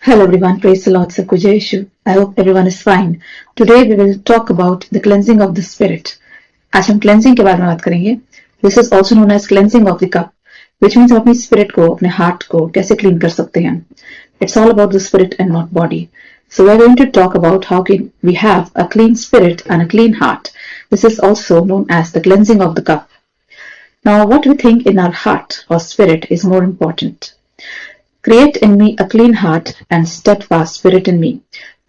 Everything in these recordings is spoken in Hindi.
Hello everyone, praise the Lord, Sabko Jai Yeshu. I hope everyone is fine. Today we will talk about the cleansing of the spirit. आज हम cleansing के बारे में बात करेंगे. This is also known as cleansing of the cup, which means हम अपनी spirit को, अपने heart को कैसे clean कर सकते हैं. It's all about the spirit and not body. So we're going to talk about how can we have a clean spirit and a clean heart. This is also known as the cleansing of the cup. Now what we think in our heart or spirit is more important. Create in me a clean heart and steadfast spirit in me.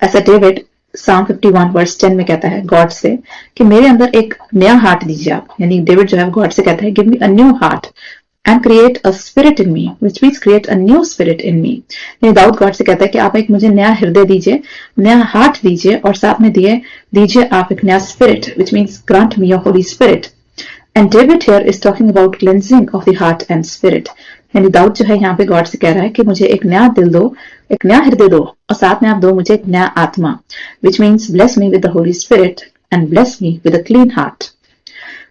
ऐसा डेविड Psalm 51 वर्स 10 में कहता है गॉड से कि मेरे अंदर एक नया हार्ट दीजिए आप. यानी डेविड जो है गॉड से कहता है give me a new heart and create a spirit in me, which means create a new spirit in me. यानी दाऊद गॉड से कहता है कि आप एक मुझे नया हृदय दीजिए, नया हार्ट दीजिए और साथ में दीजिए आप एक नया spirit, which means grant me your Holi spirit. And David here is talking about cleansing of the heart and spirit. यानी दाऊद जो है यहाँ पे गॉड से कह रहा है कि मुझे एक नया दिल दो, एक नया हृदय दो और साथ में आप दो मुझे एक नया आत्मा, which means bless me with the Holy Spirit and bless me with a clean heart.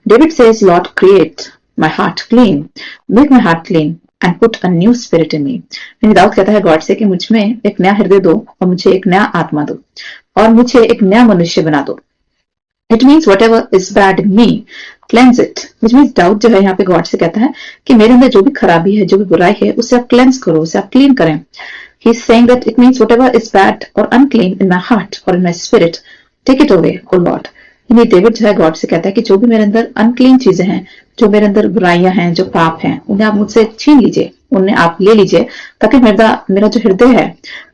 David says, Lord, create my heart clean, make my heart clean and put a new spirit in me. यानी दाऊद कहता है गॉड से कि मुझ में एक नया हृदय दो और मुझे एक नया आत्मा दो और मुझे एक नया मनुष्य बना दो. It means whatever is bad in me, cleanse it. Which means Dawood जो है यहाँ पे गॉड से कहता है कि मेरे अंदर जो भी खराबी है, जो भी बुराई है, उसे आप क्लेंस करो, उसे आप क्लीन करें. He is saying that it means whatever is bad or unclean in my heart or in my spirit, take it away, O Lord. यानी डेविड जो है गॉड से कहता है कि जो भी मेरे अंदर अनक्लीन चीजें हैं, जो मेरे अंदर बुराइयां हैं, जो पाप हैं, उन्हें आप मुझसे छीन लीजिए, उन्हें आप ले लीजिए ताकि मेरा जो हृदय है,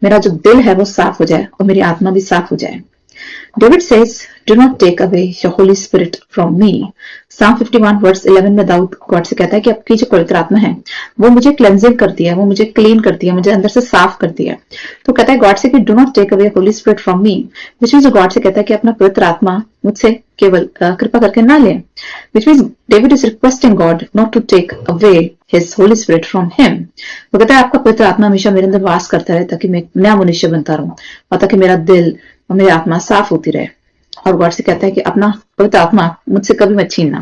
मेरा जो दिल है वो साफ हो जाए और मेरी आत्मा भी साफ हो जाए. David says, do not take away your Holy Spirit from me. Psalm 51 verse 11 में दाऊद गॉड से कहता है कि आपकी जो पवित्र आत्मा है वो मुझे क्लेंजिंग करती है, वो मुझे क्लीन करती है, मुझे अंदर से साफ करती है. तो कहता है गॉड से कि do not take away Holy Spirit from me, which means God से कहता है कि अपना पवित्र आत्मा मुझसे केवल कृपा करके ना ले. Which means David is requesting God not to take away his Holy Spirit from him. वो कहता है आपका पवित्र आत्मा हमेशा मेरे अंदर वास करता रहे ताकि मैं एक नया मनुष्य बनता रहूं और ताकि मेरा दिल और मेरी आत्मा साफ होती रहे. और गॉड से कहता है कि अपना पवित्र आत्मा मुझसे कभी मत छीनना.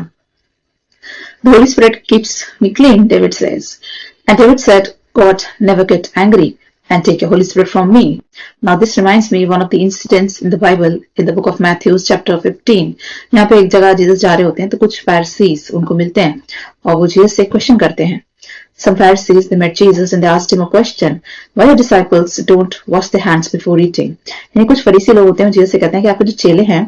The Holy Spirit keeps me clean, David says. And David said, God, never get angry and take your Holy Spirit from me. Now this reminds me one of the incidents in the Bible in the book of Matthew chapter 15. यहाँ पे एक जगह जीसस जा रहे होते हैं तो कुछ Pharisees उनको मिलते हैं और वो जीसस से क्वेश्चन करते हैं. Some Pharisees, they met Jesus and they asked him a question. Why your disciples don't wash their hands before eating? यानी कुछ फरीसी लोग होते हैं जीसस से कहते हैं कि आपके जो चेले हैं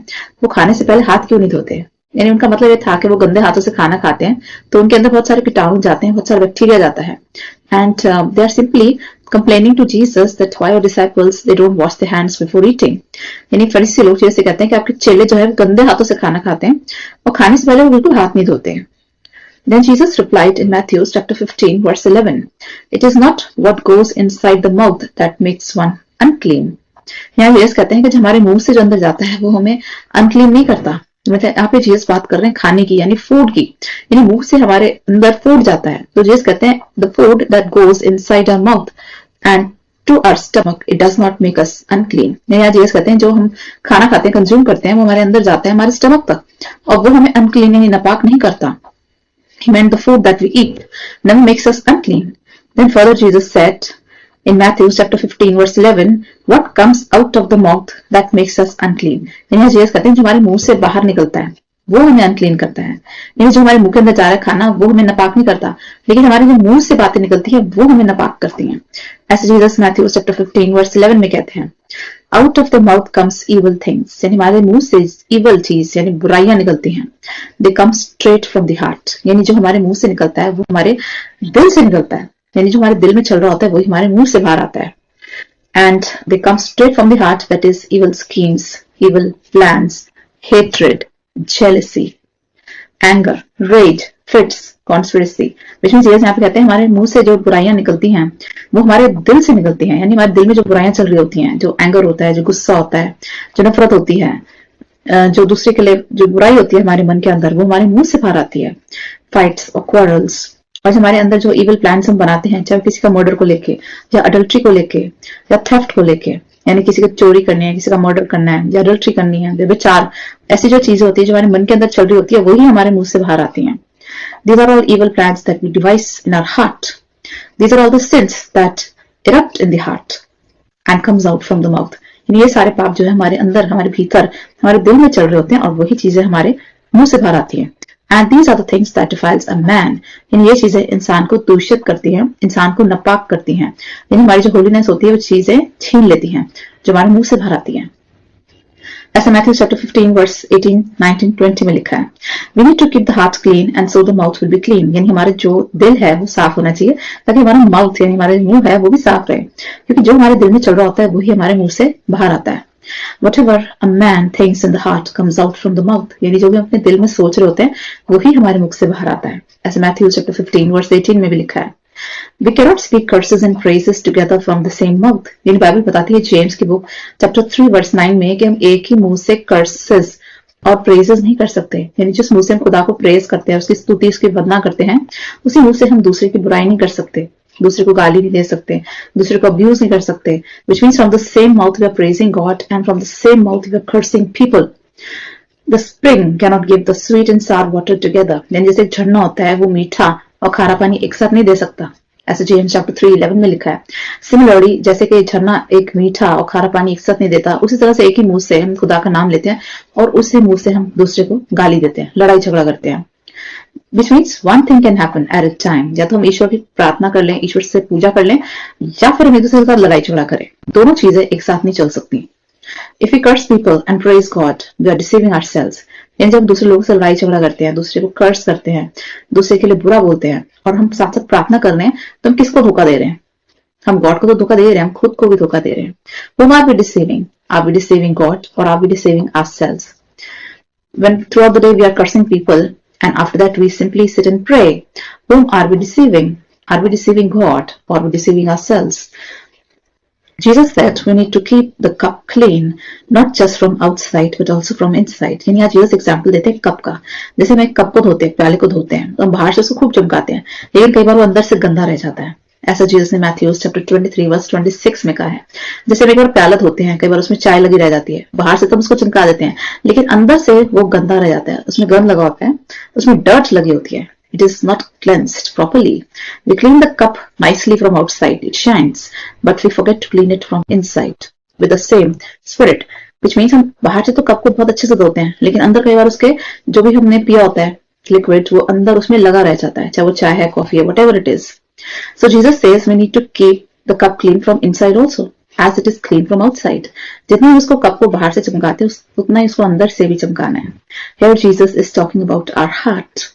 वो खाने से पहले हाथ क्यों नहीं धोते. यानी उनका मतलब ये था कि वो गंदे हाथों से खाना खाते हैं तो उनके अंदर बहुत सारे कीटाणु जाते हैं, बहुत सारा बैक्टीरिया जाता है. And they are simply complaining to Jesus that why your disciples they don't wash their hands before eating. यानी फरीसी लोग जीसस से कहते हैं कि आपके चेले जो है गंदे हाथों से खाना खाते हैं और खाने से पहले वो बिल्कुल हाथ नहीं धोते हैं. Then Jesus replied in Matthew chapter 15 verse 11, it is not what goes inside the mouth that makes one unclean. यहाँ जीसस कहते हैं कि जो हमारे मुंह से जो अंदर जाता है वो हमें अनक्लीन नहीं करता. मतलब यहाँ पे जीसस बात कर रहे हैं खाने की यानी फूड की, यानी मुंह से हमारे अंदर फूड जाता है तो जीसस कहते हैं the food that goes inside our mouth and to our stomach it does not make us unclean. यहाँ जीसस कहते हैं जो हम खाना खाते हैं, कंज्यूम करते हैं, वो हमारे अंदर जाता है हमारे स्टमक तक और वो हमें अनक्लीन यानी नापाक नहीं करता. He meant the food that we eat never makes us unclean. Then further Jesus said in Matthew chapter 15 verse 11, what comes out of the mouth that makes us unclean. यानी जीसस कहते हैं जो हमारे मुंह से बाहर निकलता है वो हमें अनक्लीन करता है. यानी जो हमारे मुंह के अंदर जा रहा है खाना वो हमें नापाक नहीं करता, लेकिन हमारे जो मुंह से बातें निकलती है वो हमें नापाक करती हैं. ऐसे जीसस मैथ्यू चैप्टर 15 वर्स 11 में कहते हैं out of the mouth comes evil things. यानी हमारे मुंह से इवल चीज यानी बुराइयां निकलती हैं. They come straight from the heart. यानी जो हमारे मुंह से निकलता है वो हमारे दिल से निकलता है. यानी जो हमारे दिल में चल रहा होता है वही हमारे मुंह से बाहर आता है. And they come straight from the heart that is evil schemes, evil plans, hatred, jealousy, anger, rage, fits, conspiracy. which means यहाँ पे कहते हैं हमारे मुंह से जो बुराइयां निकलती हैं वो हमारे दिल से निकलती हैं. यानी हमारे दिल में जो बुराइयां चल रही होती हैं, जो एंगर होता है, जो गुस्सा होता है, जो नफरत होती है, जो दूसरे के लिए जो बुराई होती है हमारे मन के अंदर वो हमारे मुंह से बाहर आती है. फाइट्स और क्वारल्स और हमारे अंदर जो इवल प्लान्स हम बनाते हैं, चाहे किसी का मर्डर को लेके या अडल्ट्री को लेके या थेफ्ट को लेके, यानी किसी को चोरी करनी है, किसी का मर्डर करना है या अडल्ट्री करनी है, व्यभिचार, ऐसी जो चीजें होती है जो हमारे मन के अंदर चल रही होती है वही हमारे मुंह से बाहर आती हैं. These are all evil plans that we devise in our heart. These are all the sins that erupt in the heart. and comes out from the mouth. ये सारे पाप जो है हमारे अंदर, हमारे भीतर, हमारे दिल में चल रहे होते हैं और वही चीजें हमारे मुंह से बाहर आती हैं. And these are the things that defiles a man. ये चीजें इंसान को दूषित करती हैं, इंसान को नापाक करती हैं. हमारी जो होलीनेस होती है वो चीजें छीन लेती हैं जो हमारे मुंह से बाहर आती हैं. ऐसा मैथ्यू चैप्टर 15 वर्स 18, 19, 20 में लिखा है. We need to keep the heart clean and so the mouth will be clean. यानी हमारे जो दिल है वो साफ होना चाहिए ताकि हमारा माउथ यानी हमारे मुंह है वो भी साफ रहे, क्योंकि जो हमारे दिल में चल रहा होता है वही हमारे मुंह से बाहर आता है. Whatever a man thinks in the heart comes out from the mouth. यानी जो भी अपने दिल में सोच रहे होते हैं वही हमारे मुख से बाहर आता है. ऐसे मैथ्यू चैप्टर 15 वर्स 18 में भी लिखा है. We cannot speak curses and praises together from the same mouth. यानी बाइबल बताती है जेम्स की बुक चैप्टर 3 वर्स 9 में कि हम एक ही मुंह से कर्सेस और प्रेजेस नहीं कर सकते. यानी जिस मुंह से हम खुदा को प्रेज करते हैं, उसकी स्तुति, उसकी वंदना करते हैं, उसी मुंह से हम दूसरे की बुराई नहीं कर सकते, दूसरे को गाली नहीं दे सकते, दूसरे को अब्यूज नहीं कर सकते. Which means from the same mouth we are praising God and from the same mouth we are cursing people. The spring cannot give the sweet and sour water together. यानी जैसे एक झरना होता है वो मीठा और खारा पानी एक साथ नहीं दे सकता. ऐसे जेम्स चैप्टर 3:11 में लिखा है. सिमिलरली जैसे कि झरना एक मीठा और खारा पानी एक साथ नहीं देता, उसी तरह से एक ही मुंह से हम खुदा का नाम लेते हैं और उसी मुंह से हम दूसरे को गाली देते हैं, लड़ाई झगड़ा करते हैं. Which means one thing can happen at a time. या तो हम ईश्वर की प्रार्थना कर लें, ईश्वर से पूजा कर लें, या फिर हम एक दूसरे के साथ लड़ाई झगड़ा करें. दोनों चीजें एक साथ नहीं चल सकती. If we curse people and praise God, we are deceiving ourselves. यानी जब दूसरे लोगों से लड़ाई झगड़ा करते हैं, दूसरे को कर्स करते हैं, दूसरे के लिए बुरा बोलते हैं और हम साथ साथ प्रार्थना कर रहे हैं, तो हम किसको धोखा दे रहे हैं? हम गॉड को तो धोखा दे रहे हैं, हम खुद को भी धोखा दे रहे हैं. Whom are we deceiving? Are we deceiving God or are we deceiving ourselves? When throughout the day we are cursing people and after that we simply sit and pray, whom are we deceiving? Are we deceiving God or are we deceiving ourselves? Jesus said we need to keep the cup clean, not just from outside but also from inside. यानी आज जीसस एग्जाम्पल देते हैं कप का. जैसे हम एक कप को धोते हैं, प्याले को धोते हैं, तो हम बाहर से उसको खूब चमकाते हैं, लेकिन कई बार वो अंदर से गंदा रह जाता है. ऐसा जीसस ने मैथ्यू चैप्टर 23 वर्स 26 में कहा है. जैसे हम एक बार प्याला धोते हैं, कई बार उसमें चाय लगी रह जाती है, बाहर से तो हम उसको चमका देते हैं, लेकिन अंदर से वो गंदा रह जाता है, उसमें गंद लगा होता है, उसमें डर्ट लगी होती है. It is not cleansed properly. We clean the cup nicely from outside, it shines, but we forget to clean it from inside with the same spirit. Which means हम बाहर से तो कप को बहुत अच्छे से धोते हैं, लेकिन अंदर कई बार उसके जो भी हमने पिया होता है लिक्विड, वो अंदर उसमें लगा रह जाता है, चाहे वो चाय है, कॉफी है, whatever it is. So Jesus says we need to keep the cup clean from inside also, as it is clean from outside. जितना हम उसको कप को बाहर से चमकाते हैं, उतना ही उसको अंदर से भी चमकाना है. Here Jesus is talking about our heart.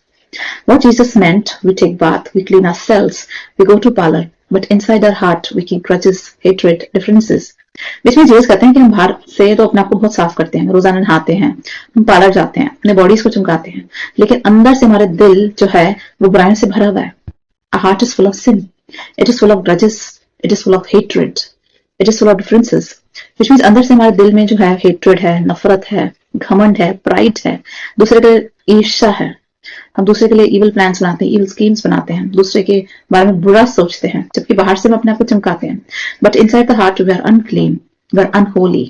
What Jesus meant, we take bath, we clean ourselves, we go to parlor, but inside our heart we keep grudges, hatred, differences. Which means Jesus कहते हैं कि हम बाहर से तो अपने आप को बहुत साफ करते हैं, रोजाना नहाते हैं, हम पार्लर जाते हैं, अपने बॉडीज को चमकाते हैं, लेकिन अंदर से हमारे दिल जो है वो बुराइयों से भरा हुआ है. Our heart is full of sin. It is full of grudges. It is full of hatred. It is full of differences. Which means अंदर से हमारे दिल में जो है hatred है, नफरत है, घमंड है, प्राइड है, दूसरे के ईर्ष्या है. हम दूसरे के लिए इविल प्लान्स बनाते हैं, इविल स्कीम्स बनाते हैं, दूसरे के बारे में बुरा सोचते हैं, जबकि बाहर से हम अपने आप को चमकाते हैं. But inside the heart we are unclean, we are unholy.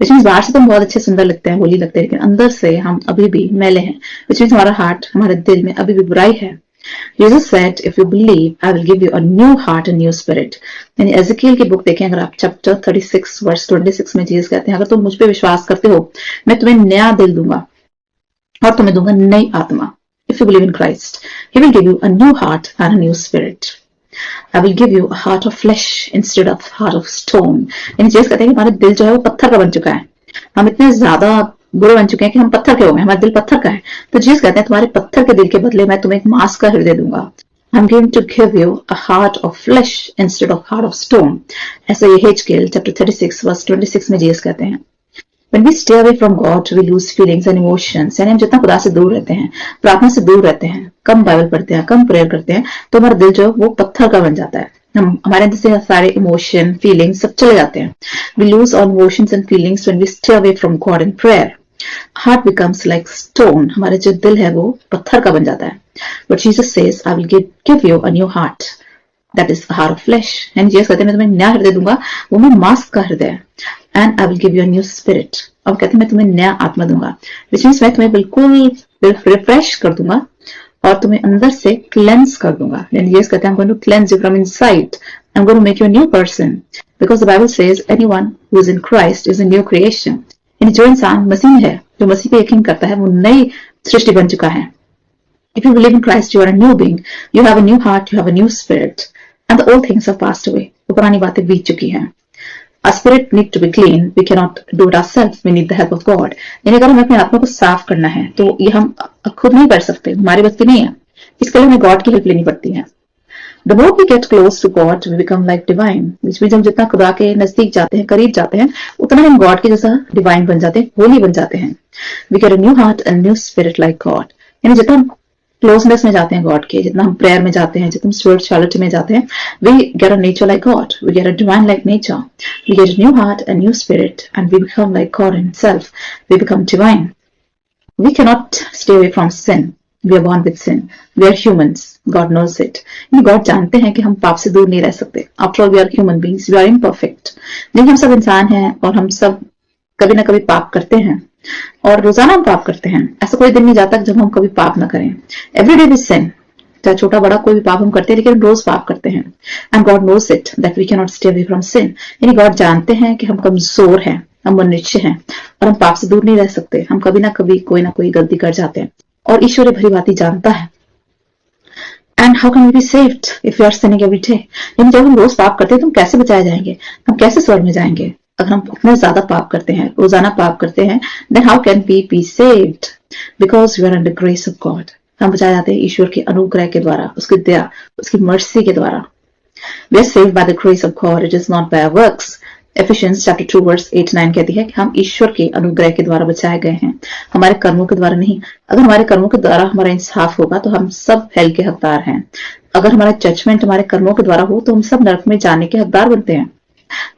Which means बाहर से तो हम बहुत अच्छे सुंदर लगते हैं, होली लगते हैं, लेकिन अंदर से हम अभी भी मैले हैं. विच मीन्स हमारा हार्ट, हमारे दिल में अभी भी बुराई है. Jesus said, if you believe, I will give you a new heart and new spirit. यानी एज़ेकियल की बुक देखें अगर आप, चैप्टर 36 वर्स 26 में जीसस कहते हैं, अगर तुम मुझ पे विश्वास करते हो, मैं तुम्हें नया दिल दूंगा और तुम्हें दूंगा नई आत्मा. If you believe in Christ, He will give you a new heart and a new spirit. I will give you a heart of flesh instead of heart of stone. यानी जीसस कहते हैं कि हमारा दिल जो है वो पत्थर का बन चुका है, हम इतने ज्यादा बुरे बन चुके हैं कि हम पत्थर के हो गए, हमारा दिल पत्थर का है. तो जीसस कहते हैं तुम्हारे पत्थर के दिल के बदले मैं तुम्हें एक मांस का हृदय दूंगा. I'm going to give you a heart of flesh instead of heart of stone. ऐसा ये हेजकेल चैप्टर 36 वर्स 26 में जीसस कहते हैं. When we stay away from God, we lose feelings and emotions. यानी हम जितना खुदा से दूर रहते हैं, प्रार्थना से दूर रहते हैं, कम बाइबल पढ़ते हैं, कम प्रेयर करते हैं, तो हमारा दिल जो वो पत्थर का बन जाता है. हमारे अंदर से सारे इमोशन, फीलिंग्स सब चले जाते हैं. We lose all emotions and feelings when we stay away from God in prayer. Heart becomes like stone. हमारे जो दिल है वो पत्थर का बन जाता है. But Jesus says, I will give you a new heart. That is a heart of flesh. यानी जीसस कहते हैं मैं तुम्हें नया हृदय दूंगा, वो मैं मांस का हृदय है. And I will give you a new spirit. और कहते हैं मैं तुम्हें नया आत्मा दूंगा. Which means मैं तुम्हें बिल्कुल रिफ्रेश कर दूंगा और तुम्हें अंदर से क्लेंस कर दूंगा. यानी जीसस कहते हैं I'm going to cleanse you from inside I'm going to make you a new person. Because the Bible says anyone who is in Christ is a new creation. यानी जो इंसान मसीह में है, जो मसीह पे यकीन करता है, वो नई सृष्टि बन चुका है. If you believe in Christ, you are a new being. You have a new heart, you have a new spirit. And the old things have passed away. वो पुरानी बातें बीत चुकी हैं. Our spirit need to be clean. We cannot do it ourselves. We need the help of God. यानी अगर हमें अपने आत्मा को साफ करना है, तो ये हम खुद नहीं कर सकते. हमारी बस की नहीं है. इसके लिए हमें गॉड की हेल्प लेनी पड़ती है. The more we get close to God, we become like divine. which means हम जितना खुदा के नजदीक जाते हैं, करीब जाते हैं, उतना हम गॉड के जैसा डिवाइन बन जाते हैं, होली बन जाते हैं. We get a new heart and new spirit like God. यानी जितना हम क्लोजनेस में जाते हैं गॉड के, जितना हम प्रेयर में जाते हैं, जितना हम स्पिरिचुअलिटी में जाते हैं, we get a nature like God. We get a divine like nature. We get a new heart and new spirit, and we become like God himself. We become divine. We cannot stay away from sin. We are born with sin. We are humans. God knows it. God जानते हैं कि हम पाप से दूर नहीं रह सकते. After all, we are human beings. We are imperfect. लेकिन हम सब इंसान हैं और हम सब कभी ना कभी पाप करते हैं और रोजाना हम पाप करते हैं. ऐसा कोई दिन नहीं जाता जब हम कभी पाप ना करें. Every day we sin. चाहे छोटा बड़ा कोई भी पाप हम करते हैं, लेकिन रोज पाप करते हैं. And God knows it that we cannot stay away from sin. यानी God जानते हैं कि हम कमजोर हैं, हम मनुष्य हैं और हम पाप से दूर नहीं रह सकते. हम कभी ना कभी कोई ना कोई गलती कर जाते हैं और ईश्वर भली बातें जानता है. And how can we be saved if we are sinning every day? यानी जब हम रोज पाप करते हैं तो हम कैसे बचाए जाएंगे? हम कैसे स्वर्ग में जाएंगे? अगर हम इतना ज्यादा पाप करते हैं, रोजाना पाप करते हैं, then how can we be saved? Because we are under grace of God. हम बचाए जाते हैं ईश्वर के अनुग्रह के द्वारा, उसकी दया, उसकी मर्सी के द्वारा. We are saved by the grace of God. It is not by works. Ephesians chapter 2 verse 8-9 कहती है कि हम ईश्वर के अनुग्रह के द्वारा बचाए गए हैं, हमारे कर्मों के द्वारा नहीं. अगर हमारे कर्मों के द्वारा हमारा इंसाफ होगा तो हम सब हेल के हकदार हैं. अगर हमारा जजमेंट हमारे कर्मों के द्वारा हो तो हम सब नरक में जाने के हकदार बनते हैं.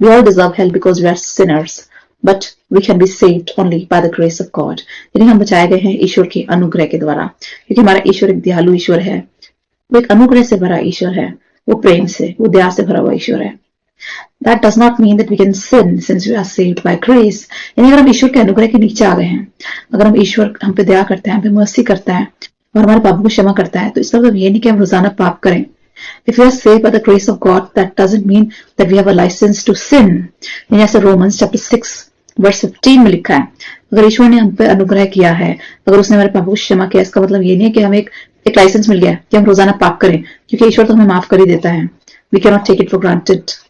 We all deserve hell because we are sinners, but we can be saved only by the grace of God. यानी हम बचाए गए हैं ईश्वर के अनुग्रह के द्वारा, क्योंकि हमारा ईश्वर एक दयालु ईश्वर है. वो एक अनुग्रह से भरा ईश्वर है, वो प्रेम से, वो दया से भरा हुआ ईश्वर है. That does not mean that we can sin since we are saved by grace. यानी अगर हम ईश्वर के अनुग्रह के नीचे आ गए हैं, अगर हम ईश्वर हम पे दया करता है, हम पे मर्सी करता है और हमारे पापों को क्षमा करता है, तो इसका मतलब ये नहीं कि हम रोजाना पाप करें. If we are saved by the grace of God, that doesn't mean that we have a license to sin. यानी ऐसे Romans chapter 6 verse 15 में लिखा है, अगर ईश्वर ने हम पे अनुग्रह किया है, अगर उसने हमारे पापों को क्षमा किया, इसका मतलब ये नहीं है कि हमें एक लाइसेंस मिल गया कि हम रोजाना पाप करें, क्योंकि ईश्वर तो हमें माफ कर ही देता है. We cannot take it for granted.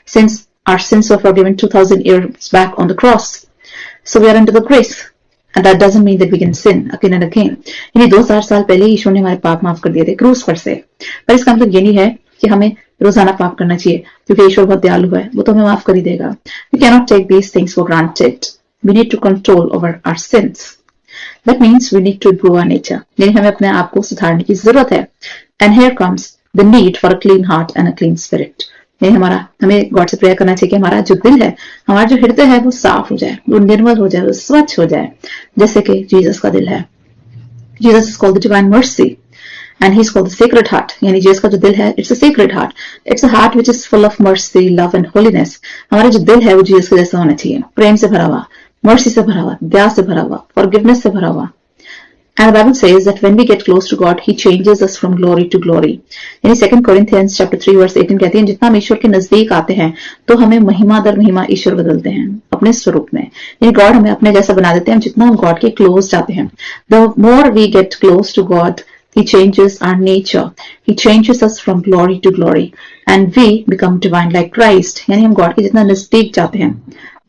Since our sins were forgiven 2000 years back on the cross, so we are under the grace, and that doesn't mean that we can sin again and again. यानी 2000 साल पहले ईश्वर ने हमारे पाप माफ कर दिए थे क्रूस पर से, पर इसका मतलब ये नहीं है कि हमें रोजाना पाप करना चाहिए, क्योंकि ईश्वर बहुत दयालु है, वो तो हमें माफ कर ही देगा. We cannot take these things for granted. We need to control over our sins. That means we need to improve our nature. यानी हमें अपने आप को सुधारने की जरूरत है. And here comes the need for a clean heart and a clean spirit. हमें गॉड से प्रेयर करना चाहिए कि हमारा जो दिल है, हमारा जो हृदय है, वो साफ हो जाए, वो निर्मल हो जाए, वो स्वच्छ हो जाए, जैसे कि जीसस का दिल है. Jesus is called the divine mercy and he is called the sacred heart. यानी जीसस का जो दिल है, it's a sacred heart. It's a heart which is full of mercy, love and holiness. हमारा जो दिल है वो जीसस के जैसा होना चाहिए, प्रेम से भरा हुआ, मर्सी से भरा हुआ, दया से भरा हुआ, फॉरगिवनेस से भरा हुआ. And the Bible says that when we get close to God, He changes us from glory to glory. यानी 2 Corinthians chapter 3 verse 18 कहती है, जितना हम ईश्वर के नजदीक आते हैं तो हमें महिमा दर महिमा ईश्वर बदलते हैं अपने स्वरूप में. यानी गॉड हमें अपने जैसा बना देते हैं जितना हम गॉड के क्लोज जाते हैं. The more we get close to God, He changes our nature. He changes us from glory to glory, and we become divine like Christ. यानी हम गॉड के जितना नजदीक जाते हैं,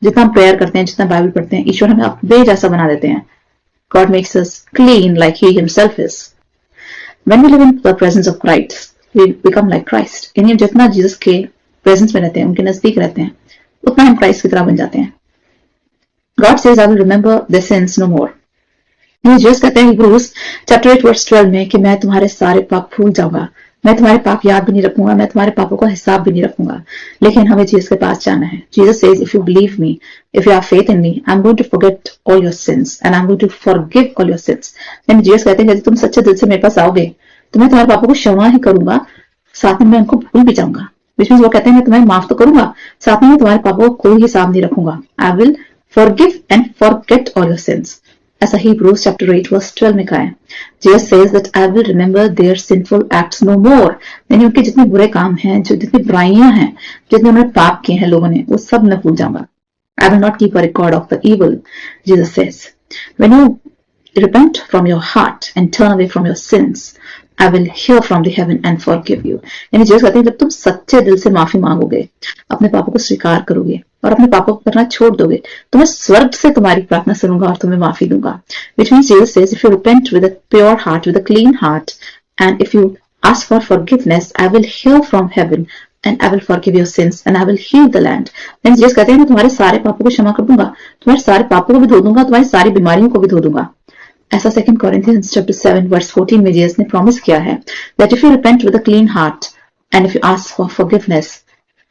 जितना हम प्रेयर करते हैं, जितना बाइबल पढ़ते हैं, ईश्वर हमें अपने जैसा बना देते हैं. God makes us clean like He Himself is. When we live in the presence of Christ, we become like Christ. यानी जितना जीसस के प्रेजेंस में रहते हैं, उनके नजदीक रहते हैं, उतना हम क्राइस्ट की तरह बन जाते हैं. God says, I will remember their sins no more. ये जीसस कहते हैं हिब्रूज चैप्टर 8 वर्स 12 में कि मैं तुम्हारे सारे पाप भूल जाऊंगा, मैं तुम्हारे पाप याद भी नहीं रखूंगा, मैं तुम्हारे पापों का हिसाब भी नहीं रखूंगा. लेकिन हमें जीसस के पास जाना है. Jesus says, if you believe me, if you have faith in me, I'm going to forget all your sins and I'm going to forgive all your sins. यानी जीसस कहते हैं यदि तुम सच्चे दिल से मेरे पास आओगे तो मैं तुम्हारे पापों को क्षमा ही करूंगा, साथ में मैं उनको भूल भी जाऊंगा. बीच में वो कहते हैं मैं तुम्हें माफ तो करूंगा, साथ में मैं तुम्हारे पापों को कोई हिसाब नहीं रखूंगा. I will forgive and forget all your sins. ऐसा Hebrews chapter 8 verse 12 में कहा है. Jesus says that I will remember their sinful acts no more. यानी उनके जितने बुरे काम हैं, जो जितनी बुराइयां हैं, जितने उन्होंने पाप किए हैं लोगों ने, वो सब मैं भूल जाऊंगा. I will not keep a record of the evil, Jesus says. When you repent from your heart and turn away from your sins, I will hear from the heaven and forgive you. यानी जीसस कहते हैं जब तुम सच्चे दिल से माफी मांगोगे, अपने पापों को स्वीकार करोगे और अपने पापों को करना छोड़ दोगे, तो मैं स्वर्ग से तुम्हारी प्रार्थना सुनूंगा और तुम्हें माफी दूंगा. Which means Jesus says, if you repent with a pure heart, with a clean heart, and if you ask for forgiveness, I will hear from heaven and I will forgive your sins and I will heal the land. Then Jesus कहते हैं मैं तुम्हारे सारे पापों को क्षमा कर दूंगा, तुम्हारे सारे पापों को भी धो दूंगा, तुम्हारी सारी बीमारियों को भी धो दूंगा. ऐसा 2 Corinthians chapter 7 verse 14 में जीसस ने प्रॉमिस किया है that if you repent with a clean heart and if you ask for forgiveness,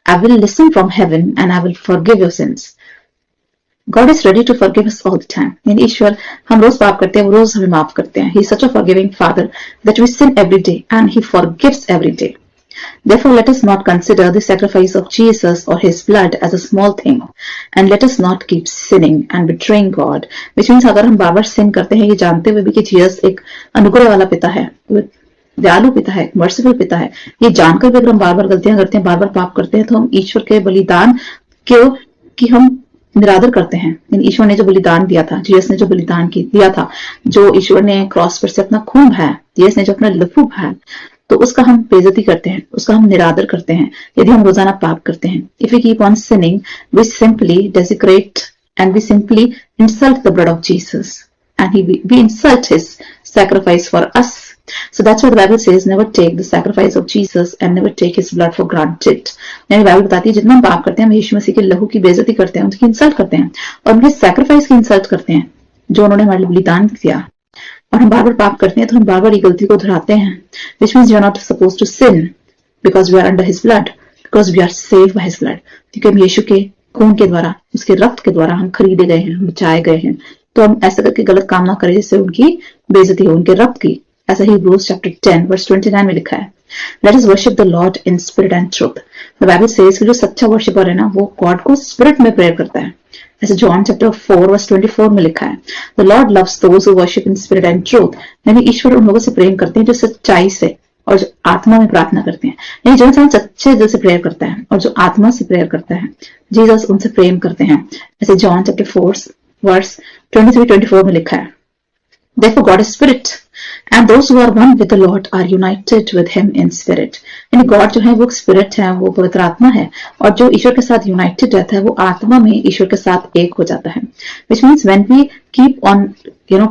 I will listen from heaven and I will forgive your sins. God is ready to forgive us all the time. यानी ईश्वर हम रोज पाप करते हैं, वो रोज हमें माफ करते हैं. He is such a forgiving Father that we sin every day and He forgives every day. Therefore, let us not consider the sacrifice of Jesus or His blood as a small thing, and let us not keep sinning and betraying God. Which means अगर हम बार-बार sin करते हैं, ये जानते हुए भी कि जीसस एक अनुग्रह वाला पिता है, दयालु पिता है, मर्सीफुल पिता है, ये जानकर भी अगर हम बार-बार गलतियां करते हैं, बार-बार पाप करते हैं, तो हम ईश्वर के बलिदान की हम निरादर करते हैं. ईश्वर ने जो बलिदान दिया था, जीसस ने जो बलिदान दिया था, जो ईश्वर ने क्रॉस पर से अपना खून बहाया, जीसस ने जो अपना लहू बहाया, तो उसका हम बेइज्जती करते हैं, उसका हम निरादर करते हैं यदि हम रोजाना पाप करते हैं. If we keep on sinning, we simply desecrate and we simply insult the blood of Jesus, and we insult His sacrifice for us. So that's what the Bible says, never take the sacrifice of Jesus and never take His blood for granted. यानी बाइबल बताती है जितना हम पाप करते हैं, हम यीशु मसीह के लहू की बेइज्जती करते हैं, उनकी इंसल्ट करते हैं और उनके सैक्रिफाइस की इंसल्ट करते हैं जो उन्होंने हमारे लिए बलिदान किया. और हम बार बार पाप करते हैं तो हम बार बार ये गलती को दोहराते हैं. Which means we are not supposed to sin because we are under His blood, because we are saved by His blood. क्योंकि हम यीशु के खून के द्वारा, उसके रक्त के द्वारा हम खरीदे गए हैं, बचाए गए हैं. तो हम ऐसा करके गलत काम ना करें जिससे उनकी बेइज्जती हो, उनके रक्त की. ऐसा ही Hebrews chapter 10 verse 29 में लिखा है, Let us worship the Lord in spirit and truth. The Bible says कि जो सच्चा वर्शिपर है ना, वो गॉड को स्पिरिट में प्रेयर करता है. ऐसे जॉन चैप्टर 4 वर्स 24 में लिखा है, The Lord loves those who worship in spirit and truth. यानी ईश्वर उन लोगों से प्रेम करते हैं जो सच्चाई से और जो आत्मा में प्रार्थना करते हैं. यानी जो इंसान सच्चे दिल से प्रेयर करता है और जो आत्मा से प्रेयर करता है, जीसस उनसे प्रेम करते हैं. ऐसे जॉन चैप्टर 4 वर्स 23-24 में लिखा है, Therefore God is spirit, and those who are one with the Lord are united with Him in spirit. यानी गॉड जो है वो स्पिरिट है, वो पवित्र आत्मा है, और जो ईश्वर के साथ यूनाइटेड रहता है वो आत्मा में ईश्वर के साथ एक हो जाता है. Which means when we keep on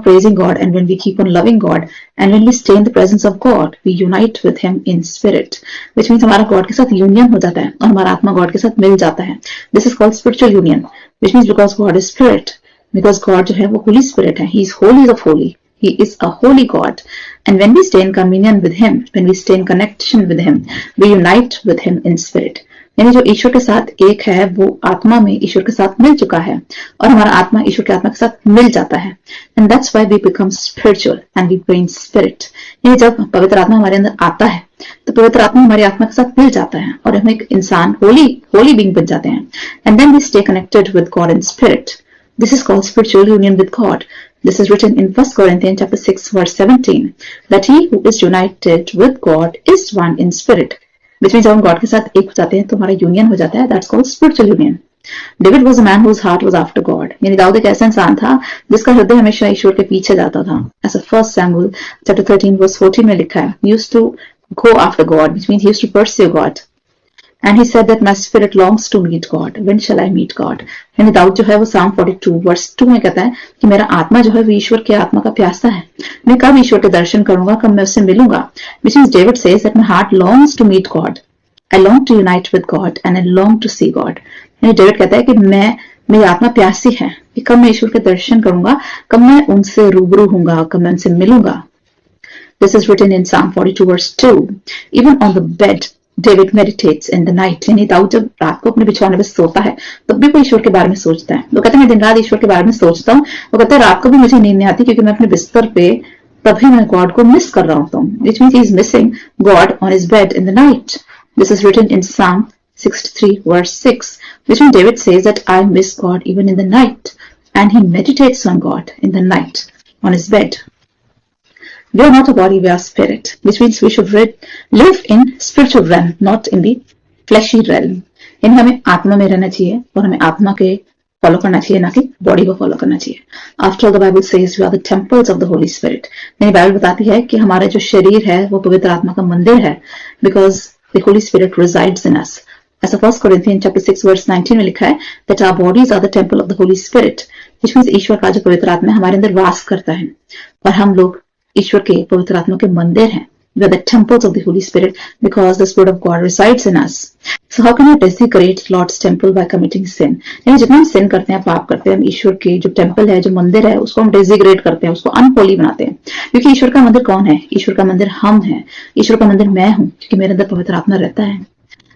praising God and when we keep on loving God and when we stay in the presence of God, we unite with Him in spirit. Which means हमारा गॉड के साथ यूनियन हो जाता है और हमारा आत्मा गॉड के साथ मिल जाता है. This is called spiritual union. Which means because God is spirit, because God जो है वो होली स्पिरिट है, He is holy of holy. He is a holy God, and when we stay in communion with Him, when we stay in connection with Him, we unite with Him in spirit. यानी जो ईश्वर के साथ एक है वो आत्मा में ईश्वर के साथ मिल चुका है और हमारा आत्मा ईश्वर के आत्मा के साथ मिल जाता है. And that's why we become spiritual and we bring spirit. यानी जब पवित्र आत्मा हमारे अंदर आता है तो पवित्र आत्मा हमारी आत्मा के साथ मिल जाता है और हम एक इंसान होली बीइंग बन जाते हैं. And then we stay connected with God in spirit. This is called spiritual union with God. This is written in 1 Corinthians chapter 6 verse 17, that he who is united with God is one in spirit. Which means जब हम गॉड के साथ एक हो जाते हैं तो हमारा यूनियन हो जाता है. That's called spiritual union. David was a man whose heart was after God. यानी दाऊद एक ऐसा इंसान था जिसका हृदय हमेशा ईश्वर के पीछे जाता था. ऐसा 1 Samuel chapter 13 verse 14 में लिखा है, he used to go after God, which means he used to pursue God. And he said that my spirit longs to meet God. When shall I meet God? यानी दाऊद जो है वो Psalm 42 verse 2 में कहता है कि मेरा आत्मा जो है वो ईश्वर के आत्मा का प्यासा है. मैं कब ईश्वर के दर्शन करूंगा, कब मैं उससे मिलूंगा. Which means David says that my heart longs to meet God. I long to unite with God and I long to see God. यानी डेविड कहता है कि मेरी आत्मा प्यासी है कि कब मैं ईश्वर के दर्शन करूंगा, कब मैं उनसे रूबरू होऊंगा, कब मैं उनसे मिलूंगा. This is written in Psalm 42 verse 2. Even on the bed David meditates in the night. यानी दाऊद जब रात को अपने बिछौने पे सोता है तब भी वो ईश्वर के बारे में सोचता है. वो कहते हैं मैं दिन रात ईश्वर के बारे में सोचता हूँ. वो कहते हैं रात को भी मुझे नींद नहीं आती क्योंकि मैं अपने बिस्तर पे तभी मैं गॉड को मिस कर रहा होता हूँ. Which means he is missing God on his bed in the night. This is written in Psalm 63 verse 6. Which means David says that I miss God even in the night, and he meditates on God in the night. on his bed. We are not a body, we are spirit, which means we should live in spiritual realm, not in the fleshy realm. यानी हमें आत्मा में रहना चाहिए और हमें आत्मा के फॉलो करना चाहिए, ना कि बॉडी को फॉलो करना चाहिए. After all the Bible says we are the temples of the Holy Spirit. यानी बाइबल बताती है कि हमारा जो शरीर है वो पवित्र आत्मा का मंदिर है, because the Holy Spirit resides in us. ऐसा 1 Corinthians chapter 6 verse 19 में लिखा है that our bodies are the temple of the Holy Spirit, which means ईश्वर का जो पवित्र आत्मा हमारे अंदर वास करता है और हम लोग ईश्वर के पवित्र आत्मा के मंदिर हैं. We are the temples of the Holy Spirit because the Spirit of God resides in us. So how can you desecrate Lord's temple by committing sin? यानी जितना हम sin करते हैं, पाप करते हैं, हम ईश्वर के जो टेम्पल है, जो मंदिर है, उसको हम डेजिग्रेट करते हैं, उसको अनहोली बनाते हैं. क्योंकि ईश्वर का मंदिर कौन है? ईश्वर का मंदिर हम हैं. ईश्वर का मंदिर मैं हूं, क्योंकि मेरे अंदर पवित्र आत्मा रहता है.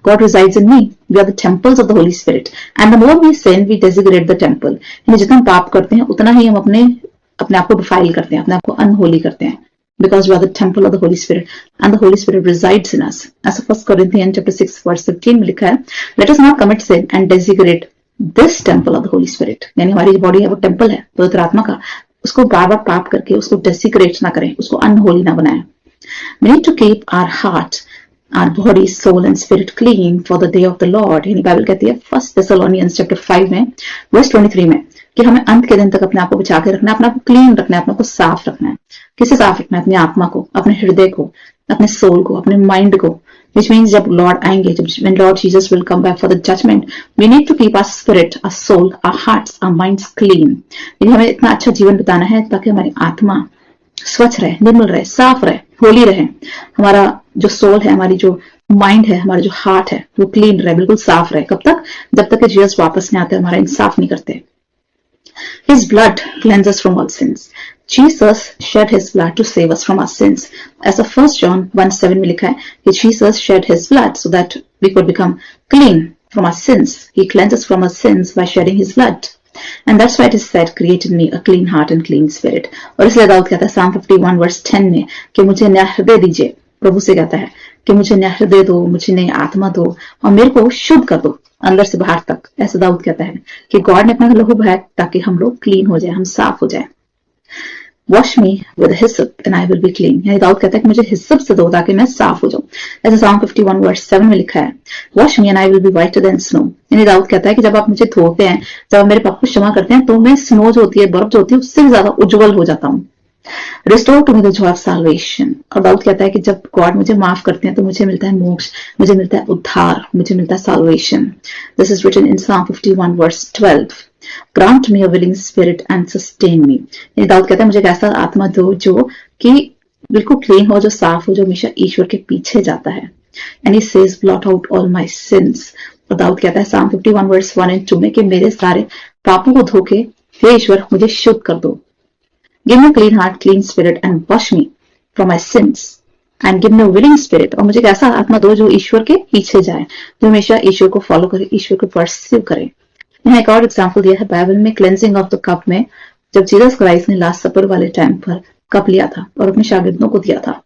God resides in me. We are the temples of the Holy Spirit. And the more we sin, we desecrate the temple. यानी जितना हम पाप करते हैं, उतना ही हम अपने आप को डिफाइल करते हैं, अपने आप को अनहोली करते हैं. Because we are the temple of the Holy Spirit, and the Holy Spirit resides in us. As 1 Corinthians chapter 6 verse 15 में लिखा है, let us not commit sin and desecrate this temple of the Holy Spirit. यानी हमारी जो बॉडी है वो टेम्पल है पवित्र आत्मा का, उसको बार बार पाप करके उसको डेसिक्रेट ना करें, उसको अनहोली ना बनाएं. We need to keep our heart, our body, soul and spirit clean for the day of the Lord. यानी बाइबल कहती है 1 Thessalonians chapter 5 में verse 23 में कि हमें अंत के दिन तक अपने आप को बचा के रखना, अपने आप को क्लीन रखना है, अपने आप को साफ रखना है. किसे साफ रखना है? अपनी आत्मा को, अपने हृदय को, अपने सोल को, अपने माइंड को. Which means जब लॉर्ड आएंगे, जब when Lord Jesus will come back for the judgment, we need to keep our spirit, our soul, our hearts, our minds clean. यानी हमें इतना अच्छा जीवन बिताना है ताकि हमारी आत्मा स्वच्छ रहे, निर्मल रहे, साफ रहे, होली रहे. हमारा जो सोल है, हमारी जो माइंड है, हमारा जो हार्ट है, वो क्लीन रहे, बिल्कुल साफ रहे. कब तक? जब तक कि जीसस वापस नहीं आते, हमारा इंसाफ नहीं करते. His blood cleanses from all sins. Jesus shed his blood to save us from our sins. As of 1 John 1:7 में लिखा है कि Jesus shed his blood so that we could become clean from our sins. He cleanses from our sins by shedding his blood. And that's why it is said, create in me a clean heart and clean spirit. और इसलिए दाऊद कहता है Psalm 51 verse 10 में कि मुझे नया हृदय दीजिए. प्रभु से कहता है कि मुझे नया हृदय दो, मुझे नई आत्मा दो और मेरे को शुद्ध कर दो अंदर से बाहर तक. ऐसा दाऊद कहता है कि गॉड ने अपना लहू बहाया ताकि हम लोग क्लीन हो जाए, हम साफ हो जाए. Wash me with hyssop and I will be clean. यानी दाऊद कहता है कि मुझे हिस्सप से धो ताकि मैं साफ हो जाऊं. ऐसा Psalm 51 verse 7 में लिखा है, wash me and I will B whiter than snow. यानी दाऊद कहता है कि जब आप मुझे धोते हैं, जब आप मेरे पाप को क्षमा करते हैं, तो मैं स्नो जो होती है, बर्फ जो होती है, उससे भी ज्यादा उज्जवल हो जाता हूँ. Restore to me the joy of salvation. और दाऊद कहता है कि जब गॉड मुझे माफ करते हैं तो मुझे मिलता है मोक्ष, मुझे मिलता है उद्धार, मुझे मिलता है salvation. This is written in Psalm 51 verse 12. Grant me a willing spirit and sustain me. यानी दाऊद कहता है मुझे एक ऐसा आत्मा दो जो कि बिल्कुल क्लीन हो, जो साफ हो, जो हमेशा ईश्वर के पीछे जाता है. And he says blot out all my since. और दाऊद कहता है Psalm 51 verse 1 and 2 में कि मेरे सारे पापों को धो के हे ईश्वर मुझे शुद्ध कर दो. Give me a clean heart, clean spirit and wash me from my sins. And give me a willing spirit. और मुझे एक ऐसा आत्मा दो जो ईश्वर के पीछे जाए, जो हमेशा ईश्वर को फॉलो करे, ईश्वर को परस्यू करे. यहाँ एक और एग्जाम्पल दिया है बाइबल में क्लेंजिंग ऑफ द कप में, जब जीसस क्राइस्ट ने लास्ट सपर वाले टाइम पर कप लिया था और अपने शागिर्दों को दिया था.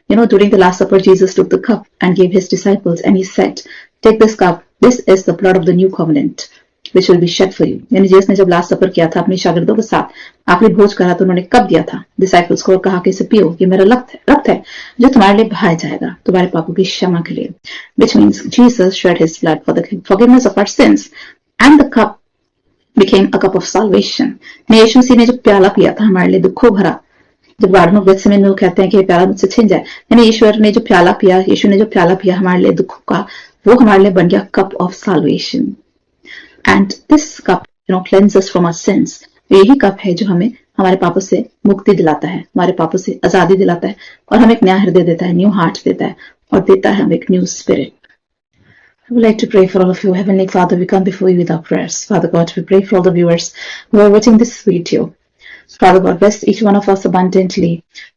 During the last supper Jesus took the cup and gave his disciples and he said, take this cup, this is the blood of the new covenant which will be shed for you. यानी जीसस ने जब लास्ट सपर किया था अपने शागिर्दों के साथ, आखिरी भोज करा तो उन्होंने कप दिया था डिसाइपल्स को और कहा कि इसे पियो, ये मेरा रक्त है जो तुम्हारे लिए बहाया जाएगा तुम्हारे पापों की क्षमा के लिए. Which means Jesus shed his blood for the forgiveness of our sins and the cup became a cup of salvation. यीशु मसीह ने जो प्याला पिया था हमारे लिए दुखों भरा, जब गार्डन ऑफ गेथसेमनी में कहते हैं कि प्याला मुझसे छिन जाए, यानी ईश्वर ने जो प्याला पिया, यीशु ने जो प्याला पिया हमारे लिए दुखों का, वो हमारे लिए बन गया cup of solvation. And this cup cleanses from our sins. यही कप है जो हमें हमारे पापों से मुक्ति दिलाता है, हमारे पापों से आजादी दिलाता है और हमें एक नया हृदय देता है, न्यू हार्ट देता है और देता है हमें एक new spirit. I would like to pray for all of you. Heavenly Father, we come before you with our prayers. Father God, we pray for all the viewers who are watching this video. Father God, bless each one of us abundantly.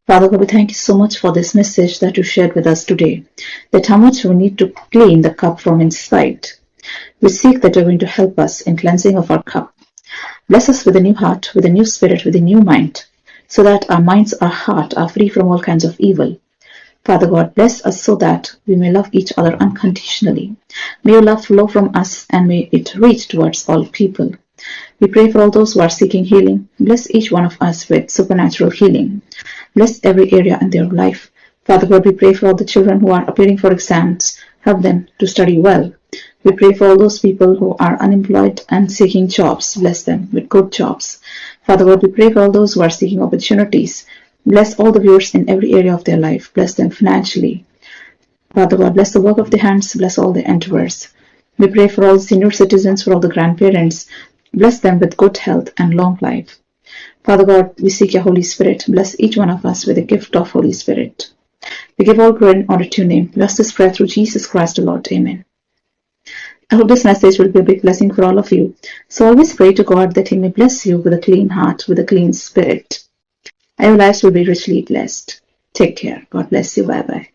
Father God, we thank you so much for this message that you shared with us today, that how much we need to clean the cup from inside. We seek that you're going to help us in cleansing of our cup. Bless us with a new heart, with a new spirit, with a new mind, so that our minds, our heart are free from all kinds of evil. Father God, bless us so that we may love each other unconditionally. May your love flow from us and may it reach towards all people. We pray for all those who are seeking healing. Bless each one of us with supernatural healing. Bless every area in their life. Father God, we pray for all the children who are appearing for exams. Help them to study well. We pray for all those people who are unemployed and seeking jobs. Bless them with good jobs. Father God, we pray for all those who are seeking opportunities. Bless all the viewers in every area of their life. Bless them financially. Father God, bless the work of their hands. Bless all their endeavors. We pray for all the senior citizens, for all the grandparents. Bless them with good health and long life. Father God, we seek your Holy Spirit. Bless each one of us with the gift of Holy Spirit. We give all glory and honor to your name. Bless this prayer through Jesus Christ the Lord. Amen. I hope this message will be a big blessing for all of you. So always pray to God that He may bless you with a clean heart, with a clean spirit. And your lives will be richly blessed. Take care. God bless you. Bye-bye.